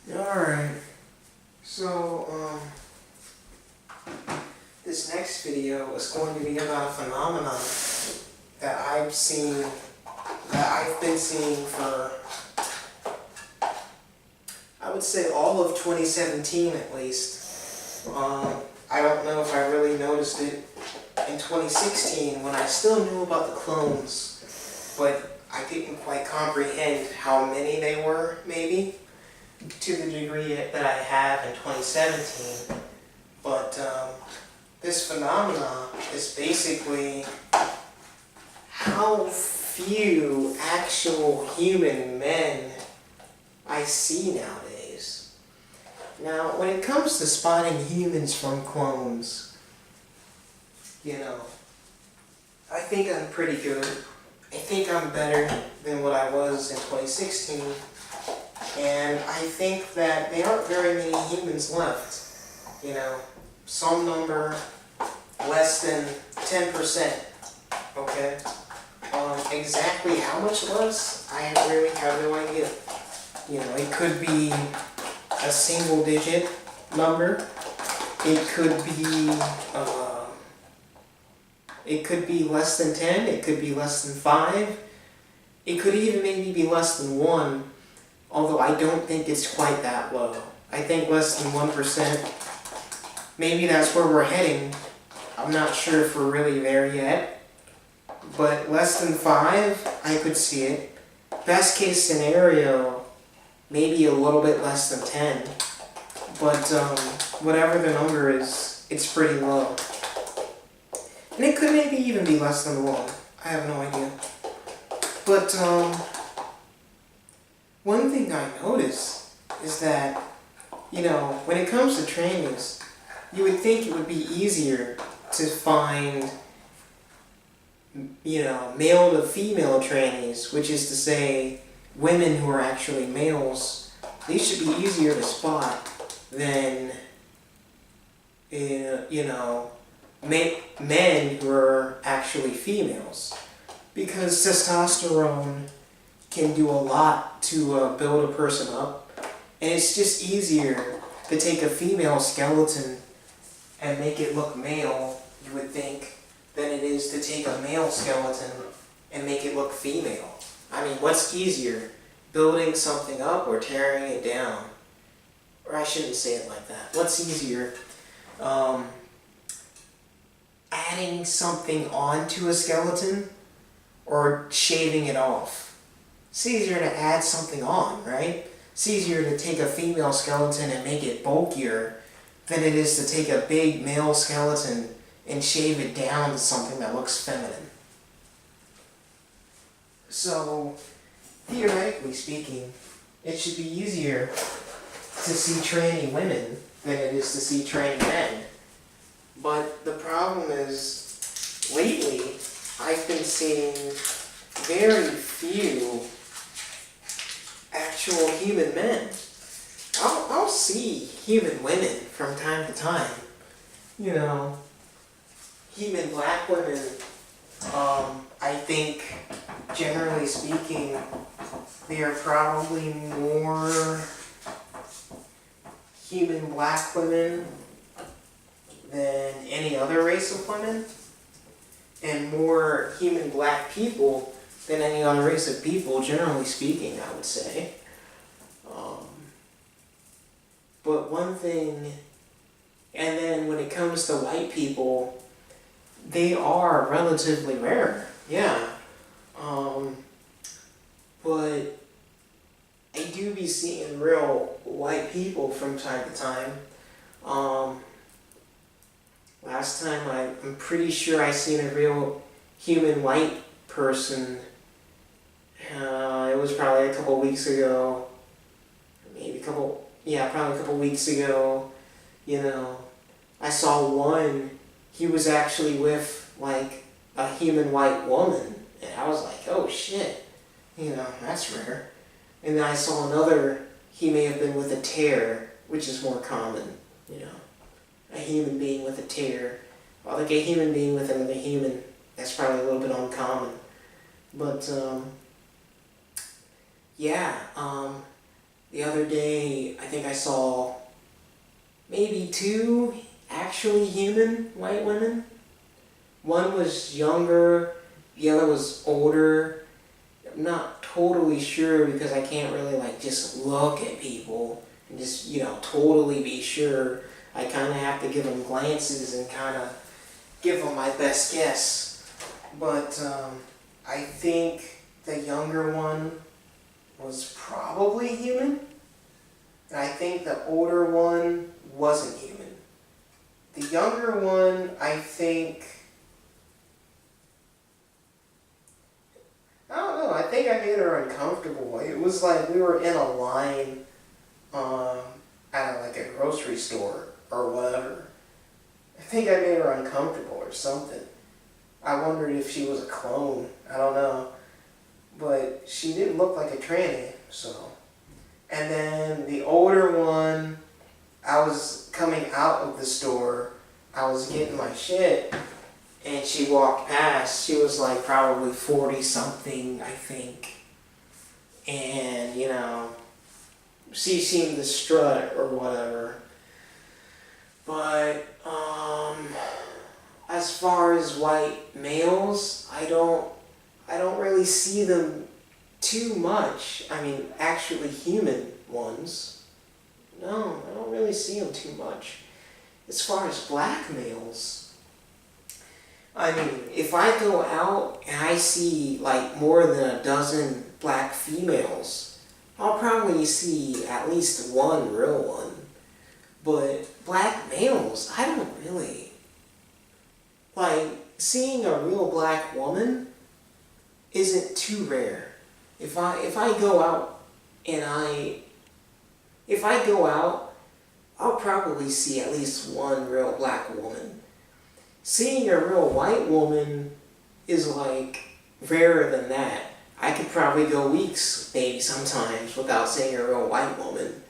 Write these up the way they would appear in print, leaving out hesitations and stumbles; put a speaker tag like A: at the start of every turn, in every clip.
A: Alright, so this next video is going to be about a phenomenon that I've been seeing for, I would say, all of 2017 at least. I don't know if I really noticed it in 2016 when I still knew about the clones, but I didn't quite comprehend how many they were, maybe, to the degree that I have in 2017. But this phenomena is basically how few actual human men I see nowadays. Now, when it comes to spotting humans from clones, I think I'm pretty good. I think I'm better than what I was in 2016. And I think that there aren't very many humans left. Some number less than 10%. Okay? Exactly how much less, I really have no idea. It could be a single digit number. It could be less than 10. It could be less than 5. It could even maybe be less than 1. Although I don't think it's quite that low. I think less than 1%. Maybe that's where we're heading. I'm not sure if we're really there yet. But less than 5, I could see it. Best case scenario, maybe a little bit less than 10. But whatever the number is, it's pretty low. And it could maybe even be less than 1. I have no idea. But one thing I notice is that, when it comes to trainees, you would think it would be easier to find, male to female trainees, which is to say, women who are actually males. These should be easier to spot than, men who are actually females. Because testosterone can do a lot to build a person up, and it's just easier to take a female skeleton and make it look male, you would think, than it is to take a male skeleton and make it look female. I mean, what's easier, building something up or tearing it down? Or I shouldn't say it like that. What's easier, adding something onto a skeleton or shaving it off? It's easier to add something on, right? It's easier to take a female skeleton and make it bulkier than it is to take a big male skeleton and shave it down to something that looks feminine. So, theoretically speaking, it should be easier to see tranny women than it is to see tranny men. But the problem is, lately, I've been seeing very few actual human men. I'll see human women from time to time. Human black women, I think, generally speaking, they are probably more human black women than any other race of women, and more human black people than any other race of people, generally speaking, I would say. But one thing, and then when it comes to white people, they are relatively rare, yeah. But I do be seeing real white people from time to time. Last time I'm pretty sure I seen a real human white person. It was probably a couple weeks ago. Probably a couple weeks ago. I saw one. He was actually with like a human white woman, and I was like, oh shit, that's rare. And then I saw another. He may have been with a tear, which is more common. A human being with a tear, or like a human being with another human. That's probably a little bit uncommon. But The other day, I think I saw maybe two actually human white women. One was younger, the other was older. I'm not totally sure because I can't really like just look at people and just, totally be sure. I kind of have to give them glances and kind of give them my best guess. But I think the younger one was probably human. And I think the older one wasn't human. The younger one, I think, I don't know, I think I made her uncomfortable. It was like we were in a line at like a grocery store or whatever. I think I made her uncomfortable or something. I wondered if she was a clone. I don't know. But she didn't look like a tranny, so. And then the older one, I was coming out of the store, I was getting my shit, and she walked past. She was like probably 40 something, I think. And, she seemed to strut or whatever. But, as far as white males, I don't really see them too much. I mean, actually human ones. No, I don't really see them too much. As far as black males, I mean, if I go out and I see like more than a dozen black females, I'll probably see at least one real one. But black males, I don't really. Like, seeing a real black woman isn't too rare. If I go out and I'll probably see at least one real black woman. Seeing a real white woman is like rarer than that. I could probably go weeks, maybe sometimes, without seeing a real white woman.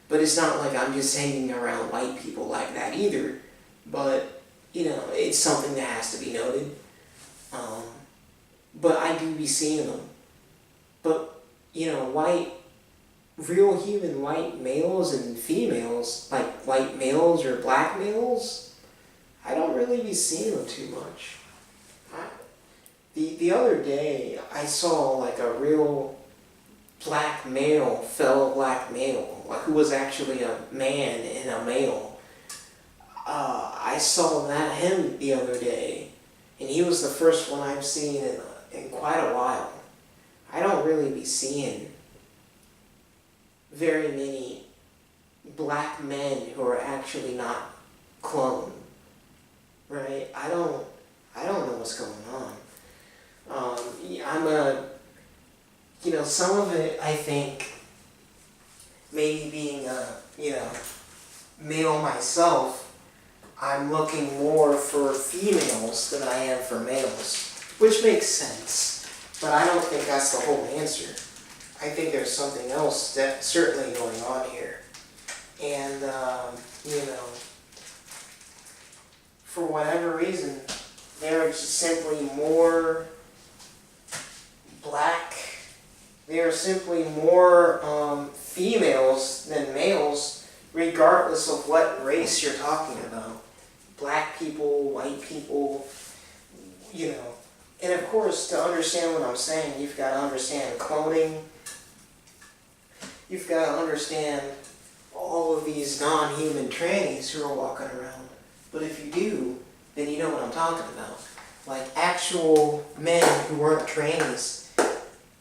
A: But it's not like I'm just hanging around white people like that either. But, it's something that has to be noted. But I do be seeing them. But, real human white males and females, like white males or black males, I don't really be seeing them too much. The other day, I saw like a real fellow black male, like who was actually a man and a male. I saw him the other day, and he was the first one I've seen in quite a while. I don't really be seeing very many black men who are actually not cloned, right? I don't know what's going on. Some of it, I think, maybe being male myself, I'm looking more for females than I am for males, which makes sense, but I don't think that's the whole answer. I think there's something else that's certainly going on here. And, for whatever reason, there are just simply more females than males, regardless of what race you're talking about. Black people, white people, And of course, to understand what I'm saying, you've got to understand cloning. You've got to understand all of these non-human trannies who are walking around. But if you do, then you know what I'm talking about. Like actual men who weren't trannies.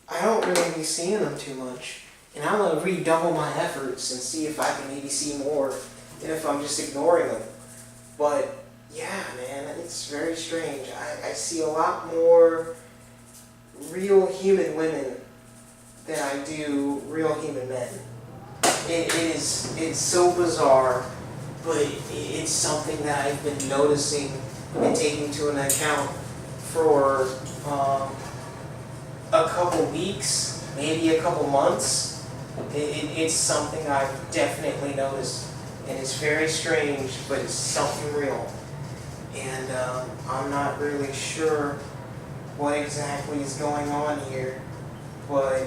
A: I don't really be seeing them too much. And I'm going to redouble my efforts and see if I can maybe see more than if I'm just ignoring them. But yeah, man, it's very strange. I see a lot more real human women than I do real human men. It's so bizarre, but it's something that I've been noticing and taking into an account for a couple weeks, maybe a couple months. It's something I've definitely noticed, and it's very strange, but it's something real. And I'm not really sure what exactly is going on here, but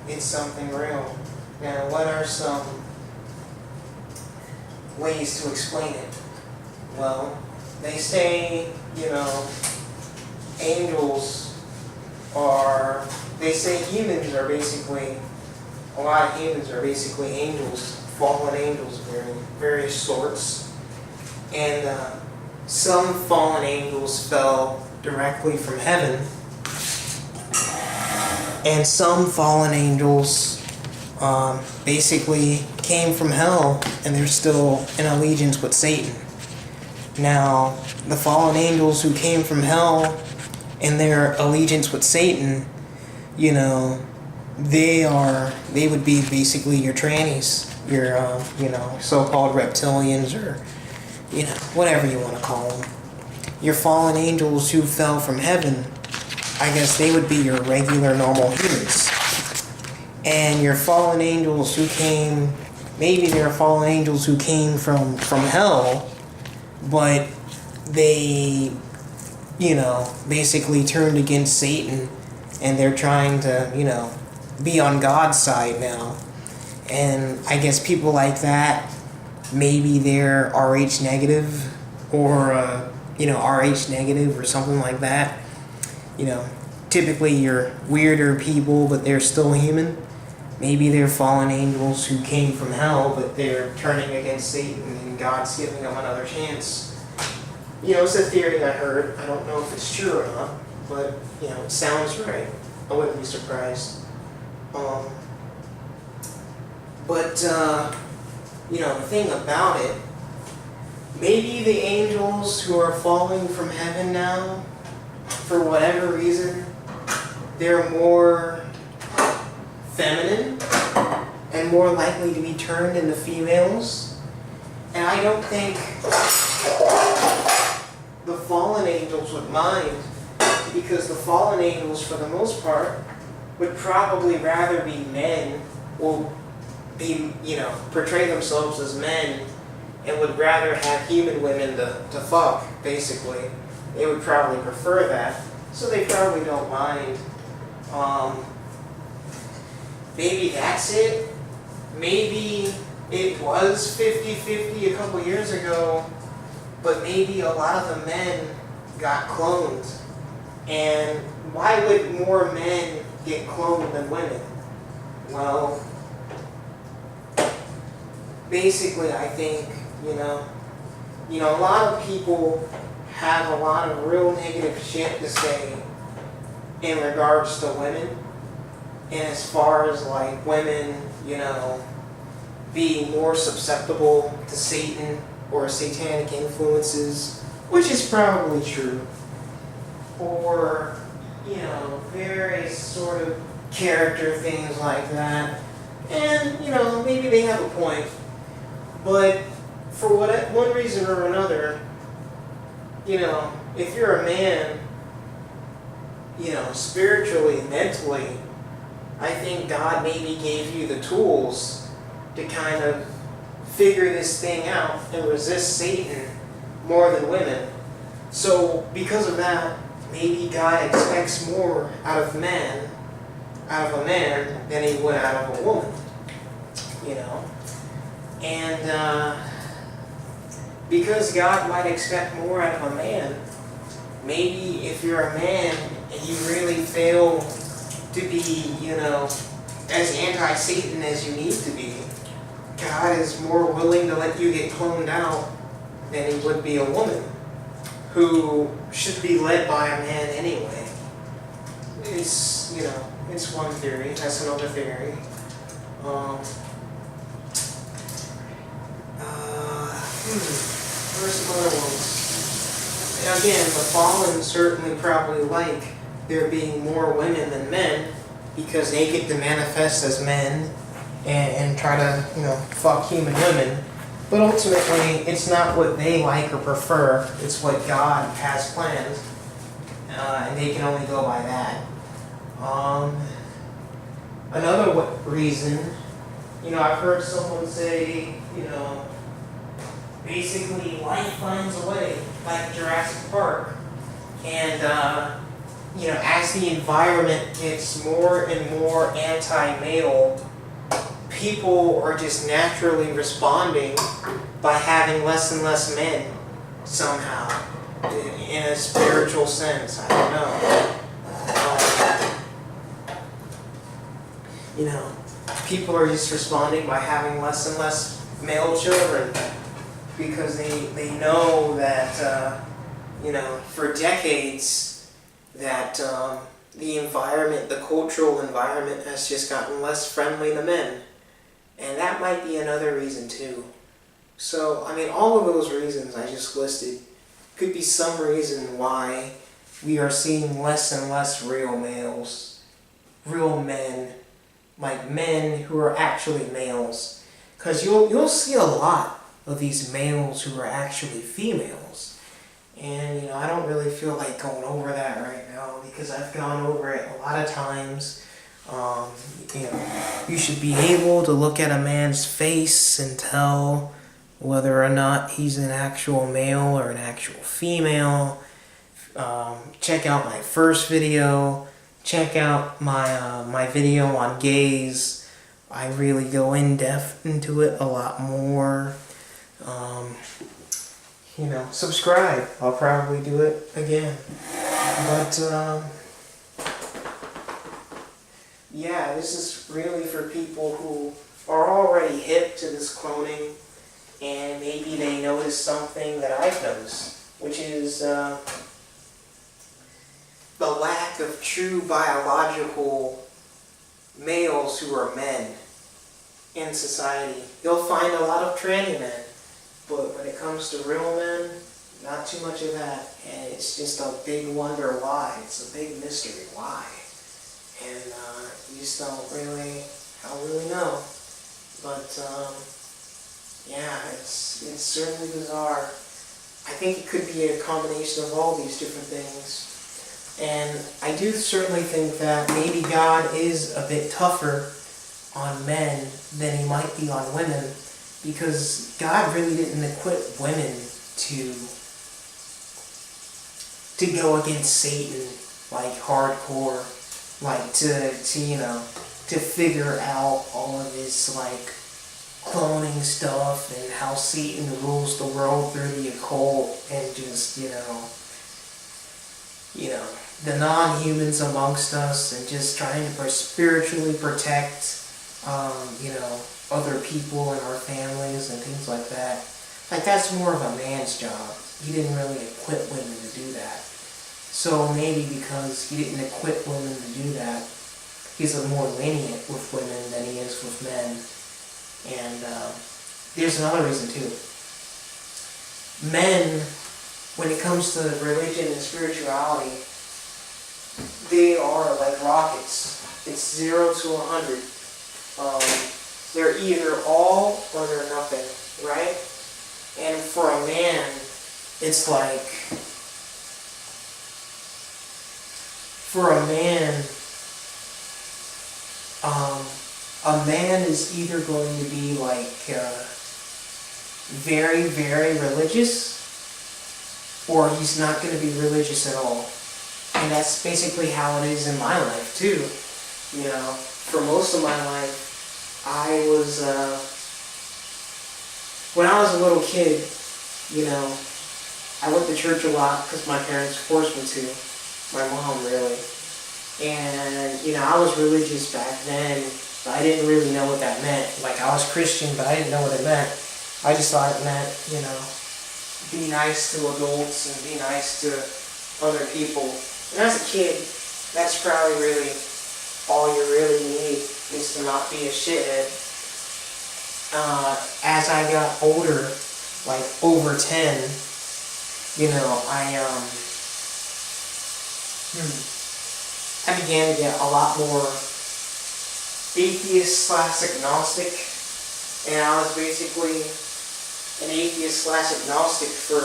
A: it's something real. Now, what are some ways to explain it? Well, they say, they say a lot of humans are basically angels, fallen angels of various sorts. And some fallen angels fell directly from heaven. And some fallen angels basically came from hell, and they're still in allegiance with Satan. Now, the fallen angels who came from hell in their allegiance with Satan, they would be basically your trannies, your so-called reptilians, or whatever you want to call them. Your fallen angels who fell from heaven, I guess they would be your regular normal humans. And your fallen angels who came, maybe they're fallen angels who came from hell, but they, basically turned against Satan, and they're trying to, be on God's side now. And I guess people like that, maybe they're RH negative, or, RH negative or something like that. Typically you're weirder people, but they're still human. Maybe they're fallen angels who came from hell, but they're turning against Satan, and God's giving them another chance. It's a theory I heard. I don't know if it's true or not, but, it sounds right. I wouldn't be surprised. The thing about it, maybe the angels who are falling from heaven now, for whatever reason, they're more feminine and more likely to be turned into females. And I don't think the fallen angels would mind, because the fallen angels, for the most part, would probably rather be men, or portray themselves as men, and would rather have human women to fuck, basically. They would probably prefer that, so they probably don't mind. Maybe that's it. Maybe it was 50-50 a couple years ago, but maybe a lot of the men got cloned. And why would more men get cloned than women? Well, basically I think, a lot of people have a lot of real negative shit to say in regards to women, and as far as like women, being more susceptible to Satan or satanic influences, which is probably true, or various sort of character things like that, and maybe they have a point, but for one reason or another, if you're a man, spiritually, mentally, I think God maybe gave you the tools to kind of figure this thing out and resist Satan more than women. So because of that, maybe God expects more out of a man than he would out of a woman. And because God might expect more out of a man, maybe if you're a man and you really fail to be, as anti-Satan as you need to be, God is more willing to let you get cloned out than he would be a woman, who should be led by a man anyway. It's, it's one theory. That's another theory. Where's some other ones? Again, the fallen certainly probably like there being more women than men, because they get to manifest as men and try to, fuck human women. But ultimately, it's not what they like or prefer. It's what God has planned, and they can only go by that. Another reason, I've heard someone say, basically life finds a way, like Jurassic Park. And as the environment gets more and more anti-male, people are just naturally responding by having less and less men somehow, in a spiritual sense. I don't know. People are just responding by having less and less male children because they know that, for decades that the environment, the cultural environment has just gotten less friendly to men. And that might be another reason too. So, all of those reasons I just listed could be some reason why we are seeing less and less real males, real men, like men who are actually males. Because you'll see a lot of these males who are actually females. And, I don't really feel like going over that right now because I've gone over it a lot of times. You should be able to look at a man's face and tell whether or not he's an actual male or an actual female. Check out my first video. Check out my video on gays. I really go in depth into it a lot more. Subscribe. I'll probably do it again. But yeah, this is really for people who are already hip to this cloning, and maybe they notice something that I've noticed, which is the lack of true biological males who are men in society. You'll find a lot of tranny men, but when it comes to real men, not too much of that, and it's just a big wonder why. It's a big mystery why. And you just don't really know. But yeah, it's certainly bizarre. I think it could be a combination of all these different things. And I do certainly think that maybe God is a bit tougher on men than he might be on women, because God really didn't equip women to go against Satan like hardcore. Like to figure out all of this like cloning stuff and how Satan rules the world through the occult and just the non-humans amongst us and just trying to spiritually protect other people in our families and things like that. Like that's more of a man's job. He didn't really equip women to do that. So maybe because he didn't equip women to do that, he's more lenient with women than he is with men. And there's another reason too. Men, when it comes to religion and spirituality, they are like rockets. It's 0 to 100. They're either all or they're nothing, right? And for a man, it's like, for a man is either going to be like very, very religious, or he's not going to be religious at all. And that's basically how it is in my life too. For most of my life, I was, when I was a little kid, I went to church a lot because my parents forced me to. My mom really. And, I was religious back then, but I didn't really know what that meant. Like, I was Christian, but I didn't know what it meant. I just thought it meant, be nice to adults and be nice to other people. And as a kid, that's probably really all you really need, is to not be a shithead. As I got older, like over 10, I began to get a lot more atheist/agnostic, and I was basically an atheist/agnostic for,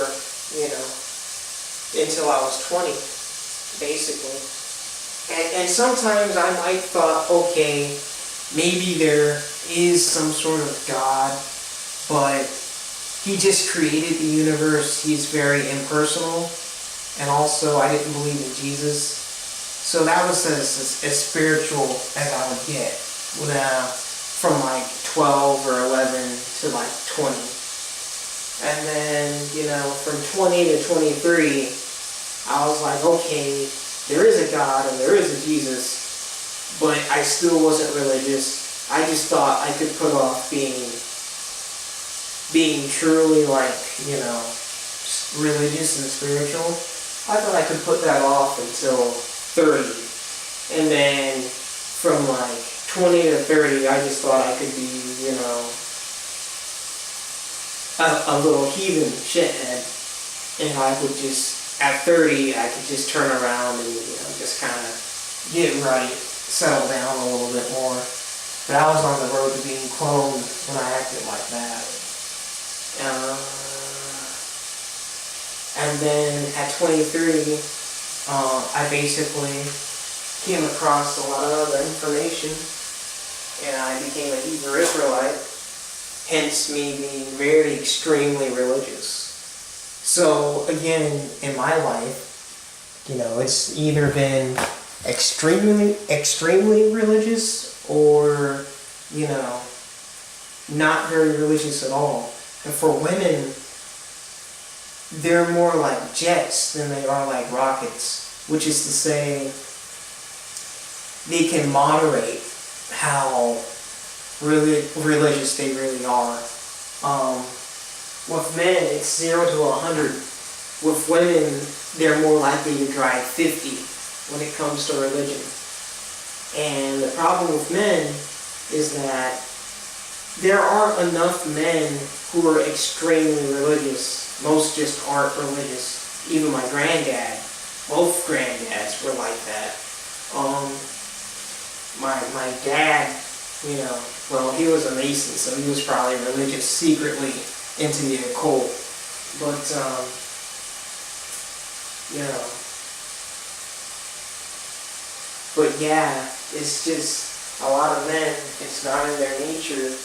A: until I was 20, basically. And sometimes I might thought, okay, maybe there is some sort of God, but he just created the universe. He's very impersonal. And also, I didn't believe in Jesus. So that was as spiritual as I would get from like 12 or 11 to like 20. And then, from 20 to 23, I was like, okay, there is a God and there is a Jesus, but I still wasn't religious. I just thought I could put off being truly like, religious and spiritual. I thought I could put that off until 30. And then from like 20 to 30, I just thought I could be, a little heathen shithead. And I would just, at 30, I could just turn around and, just kind of get right, settle down a little bit more. But I was on the road to being cloned when I acted like that. And then at 23, I basically came across a lot of other information, and I became a Hebrew Israelite, hence me being very extremely religious. So again, in my life, it's either been extremely religious or, not very religious at all. And for women, they're more like jets than they are like rockets, which is to say they can moderate how religious they really are. With men, it's 0 to 100. With women, they're more likely to drive 50 when it comes to religion. And the problem with men is that there aren't enough men who are extremely religious. Most just aren't religious. Even my granddad, both granddads were like that. My dad, well, he was a Mason, so he was probably religious secretly into the occult. But, but yeah, it's just a lot of men, it's not in their nature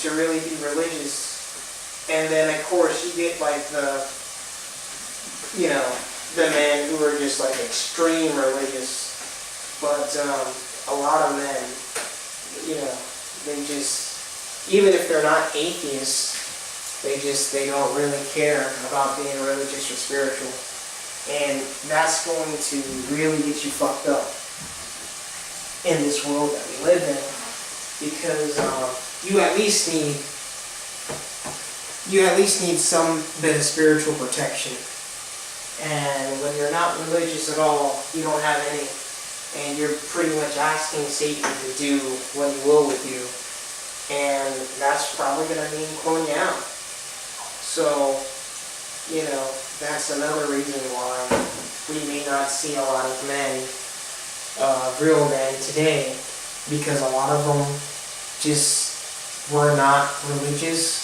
A: to really be religious. And then, of course, you get like the men who are just like extreme religious. But a lot of men, they just, even if they're not atheists, they don't really care about being religious or spiritual. And that's going to really get you fucked up in this world that we live in. Because you at least need some bit of spiritual protection. And when you're not religious at all, you don't have any. And you're pretty much asking Satan to do what he will with you. And that's probably going to mean clone you out. So, that's another reason why we may not see a lot of men, real men today, because a lot of them just were not religious,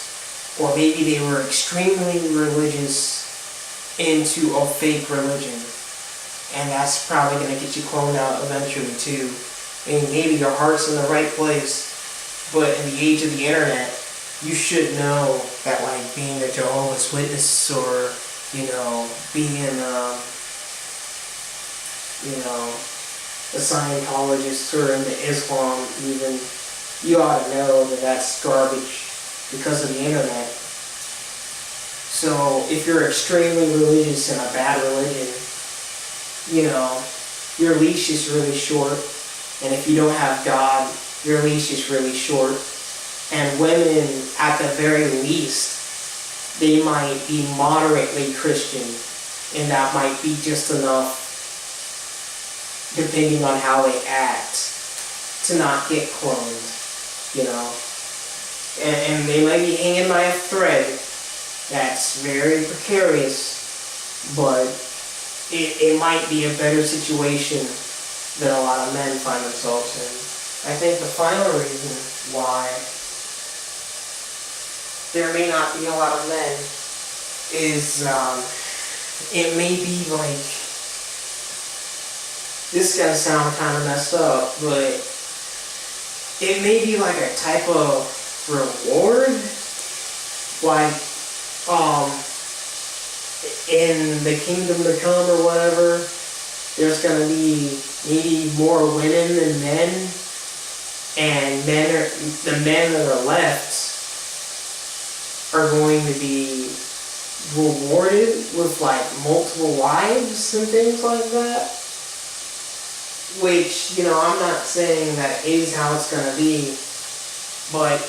A: or maybe they were extremely religious into a fake religion. And that's probably going to get you cloned out eventually too. And maybe your heart's in the right place, but in the age of the internet, you should know that like being a Jehovah's Witness or, being a Scientologist or into Islam even, you ought to know that that's garbage because of the internet. So if you're extremely religious in a bad religion, your leash is really short. And if you don't have God, your leash is really short. And women, at the very least, they might be moderately Christian. And that might be just enough, depending on how they act, to not get cloned, And they might be hanging by a thread that's very precarious, but it might be a better situation than a lot of men find themselves in. I think the final reason why there may not be a lot of men is it may be like, this is gonna sound kind of messed up, but it may be like a type of reward, like in the kingdom to come or whatever, there's going to be maybe more women than men, and the men that are left are going to be rewarded with like multiple wives and things like that. Which, I'm not saying that is how it's going to be, but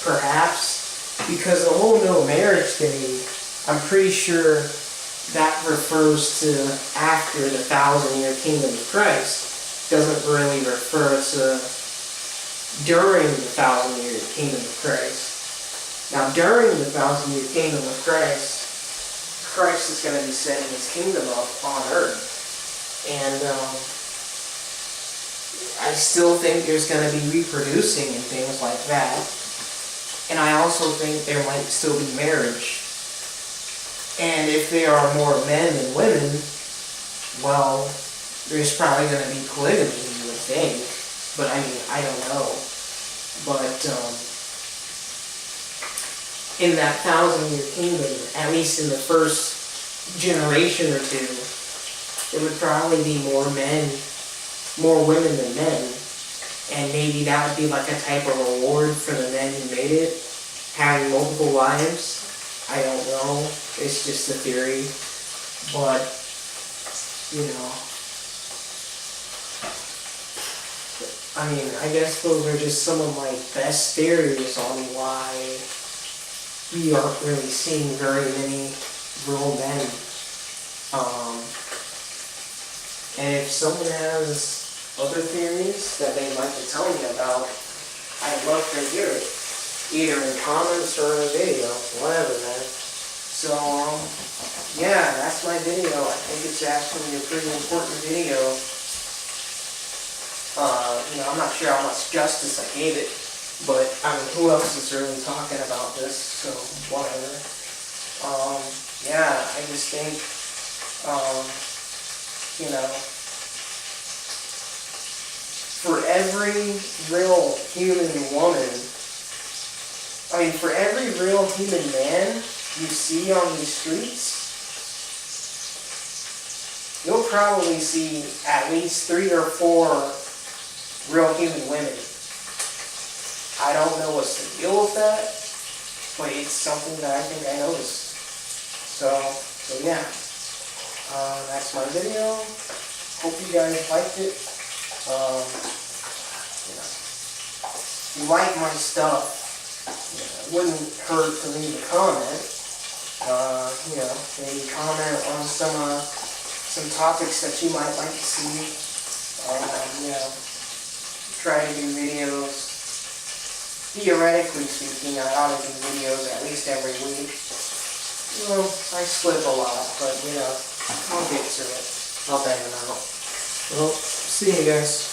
A: perhaps, because the whole no marriage thing, I'm pretty sure that refers to after the 1,000-year kingdom of Christ. Doesn't really refer to during the 1,000-year kingdom of Christ. Now, during the 1,000-year kingdom of Christ, Christ is going to be setting his kingdom up on earth. And I still think there's going to be reproducing and things like that. And I also think there might still be marriage. And if there are more men than women, well, there's probably going to be polygamy, you would think. But I mean, I don't know. But in that 1,000-year kingdom, at least in the first generation or two, there would probably be more women than men. And maybe that would be like a type of reward for the men who made it, having multiple wives. I don't know. It's just a theory. But, I mean, I guess those are just some of my best theories on why we aren't really seeing very many real men. And if someone has other theories that they'd like to tell me about, I'd love to hear it. Either in comments or in a video, whatever, man. So, yeah, that's my video. I think it's actually a pretty important video. I'm not sure how much justice I gave it, but, I mean, who else is really talking about this, so, whatever. Yeah, I just think, for every real human woman, for every real human man you see on these streets, you'll probably see at least 3 or 4 real human women. I don't know what's the deal with that, but it's something that I think I noticed. So yeah, that's my video. Hope you guys liked it. If you like my stuff, it wouldn't hurt to leave a comment. Maybe comment on some topics that you might like to see. Try to do videos. Theoretically speaking, I ought to do videos at least every week. I slip a lot, but I'll get to it. I'll bang them out. Well, see you guys.